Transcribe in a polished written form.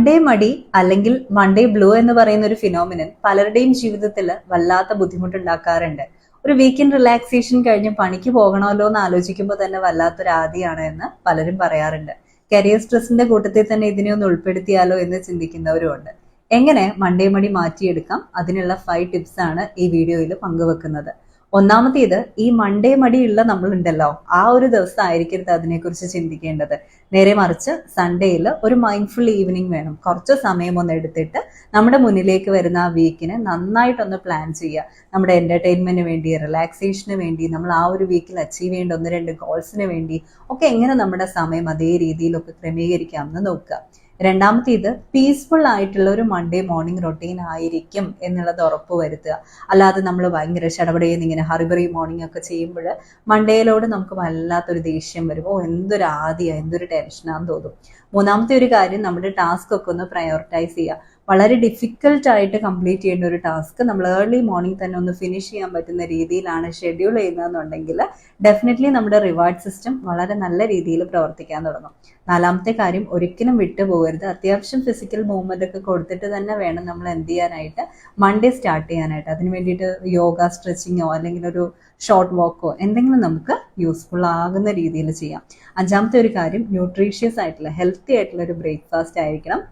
Monday മടി അല്ലെങ്കിൽ Monday blue എന്ന് പറയുന്ന ഒരു ഫിനോമിനൻ പലരുടെയും ജീവിതത്തിൽ വല്ലാത്ത ബുദ്ധിമുട്ടുണ്ടാക്കാറുണ്ട്. ഒരു വീക്കെൻഡ് റിലാക്സേഷൻ കഴിഞ്ഞ് പണിക്ക് പോകണമല്ലോ എന്ന് ആലോചിക്കുമ്പോൾ തന്നെ വല്ലാത്തൊരു ആദിയാണ് എന്ന് പലരും പറയാറുണ്ട്. കരിയർ സ്ട്രെസ്സിന്റെ കൂട്ടത്തിൽ തന്നെ ഇതിനെ ഒന്ന് ഉൾപ്പെടുത്തിയാലോ എന്ന് ചിന്തിക്കുന്നവരും ഉണ്ട്. എങ്ങനെ മൺഡേ മടി മാറ്റിയെടുക്കാം, അതിനുള്ള 5 ടിപ്സ് ആണ് ഈ വീഡിയോയിൽ പങ്കുവെക്കുന്നത്. ഒന്നാമത്തേത്, ഈ മൺഡേ മടിയുള്ള നമ്മളുണ്ടല്ലോ, ആ ഒരു ദിവസം ആയിരിക്കരുത് അതിനെക്കുറിച്ച് ചിന്തിക്കേണ്ടത്. നേരെ മറിച്ച് സൺഡേയിൽ ഒരു മൈൻഡ്ഫുൾ ഈവനിങ് വേണം. കുറച്ച് സമയം ഒന്ന് എടുത്തിട്ട് നമ്മുടെ മുന്നിലേക്ക് വരുന്ന ആ വീക്കിനെ നന്നായിട്ടൊന്ന് പ്ലാൻ ചെയ്യുക. നമ്മുടെ എന്റർടൈൻമെന്റിന് വേണ്ടി, റിലാക്സേഷന് വേണ്ടി, നമ്മൾ ആ ഒരു വീക്കിൽ അച്ചീവ് ചെയ്യേണ്ട 1-2 ഗോൾസിന് വേണ്ടി ഒക്കെ എങ്ങനെ നമ്മുടെ സമയം അതേ രീതിയിലൊക്കെ ക്രമീകരിക്കാമെന്ന് നോക്കുക. രണ്ടാമത്തേത്, പീസ്ഫുൾ ആയിട്ടുള്ള ഒരു മൺഡേ മോർണിംഗ് റൊട്ടീൻ ആയിരിക്കും എന്നുള്ളത് ഉറപ്പ് വരുത്തുക. അല്ലാതെ നമ്മൾ ഭയങ്കര ചടപടയെന്ന് ഇങ്ങനെ ഹറിബറി മോർണിംഗ് ഒക്കെ ചെയ്യുമ്പോൾ മൺഡേയിലോട് നമുക്ക് വല്ലാത്തൊരു ദേഷ്യം വരും. എന്തൊരു ആദിയാ, എന്തൊരു ടെൻഷനാന്ന് തോന്നും. മൂന്നാമത്തെ ഒരു കാര്യം, നമ്മുടെ ടാസ്ക് ഒക്കെ ഒന്ന് പ്രയോറിറ്റൈസ് ചെയ്യുക. വളരെ ഡിഫിക്കൽട്ട് ആയിട്ട് കംപ്ലീറ്റ് ചെയ്യേണ്ട ഒരു ടാസ്ക് നമ്മൾ ഏർലി മോർണിംഗ് തന്നെ ഒന്ന് ഫിനിഷ് ചെയ്യാൻ പറ്റുന്ന രീതിയിലാണ് ഷെഡ്യൂൾ ചെയ്യുന്നതെന്നുണ്ടെങ്കിൽ ഡെഫിനറ്റ്ലി നമ്മുടെ റിവാർഡ് സിസ്റ്റം വളരെ നല്ല രീതിയിൽ പ്രവർത്തിക്കാൻ തുടങ്ങും. നാലാമത്തെ കാര്യം, ഒരിക്കലും വിട്ടുപോകരുത്. അത്യാവശ്യം ഫിസിക്കൽ മൂവ്മെന്റ് ഒക്കെ കൊടുത്തിട്ട് തന്നെ വേണം നമ്മൾ എന്ത് ചെയ്യാനായിട്ട്, മൺഡേ സ്റ്റാർട്ട് ചെയ്യാനായിട്ട്. അതിന് വേണ്ടിയിട്ട് യോഗ, സ്ട്രെച്ചിങ്ങോ അല്ലെങ്കിൽ ഒരു ഷോർട്ട് വാക്കോ എന്തെങ്കിലും നമുക്ക് യൂസ്ഫുൾ ആകുന്ന രീതിയിൽ ചെയ്യാം. അഞ്ചാമത്തെ ഒരു കാര്യം, ന്യൂട്രീഷ്യസ് ആയിട്ടുള്ള ഹെൽത്തി ആയിട്ടുള്ള ഒരു ബ്രേക്ക്ഫാസ്റ്റ് ആയിരിക്കണം.